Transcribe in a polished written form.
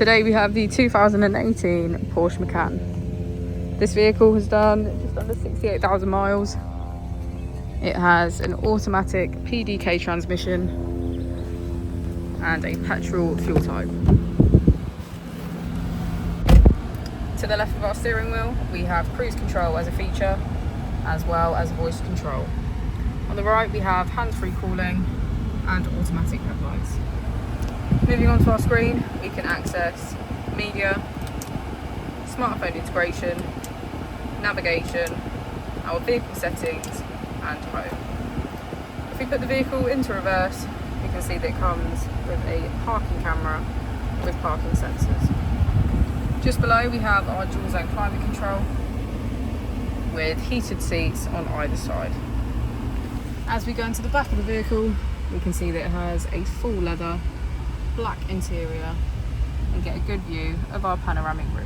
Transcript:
Today we have the 2018 Porsche Macan. This vehicle has done just under 68,000 miles. It has an automatic PDK transmission and a petrol fuel type. To the left of our steering wheel, we have cruise control as a feature, as well as voice control. On the right, we have hands-free calling and automatic headlights. Moving on to our screen, we can access media, smartphone integration, navigation, our vehicle settings and home. If we put the vehicle into reverse, we can see that it comes with a parking camera with parking sensors. Just below we have our dual zone climate control with heated seats on either side. As we go into the back of the vehicle, we can see that it has a full leather black interior and get a good view of our panoramic roof.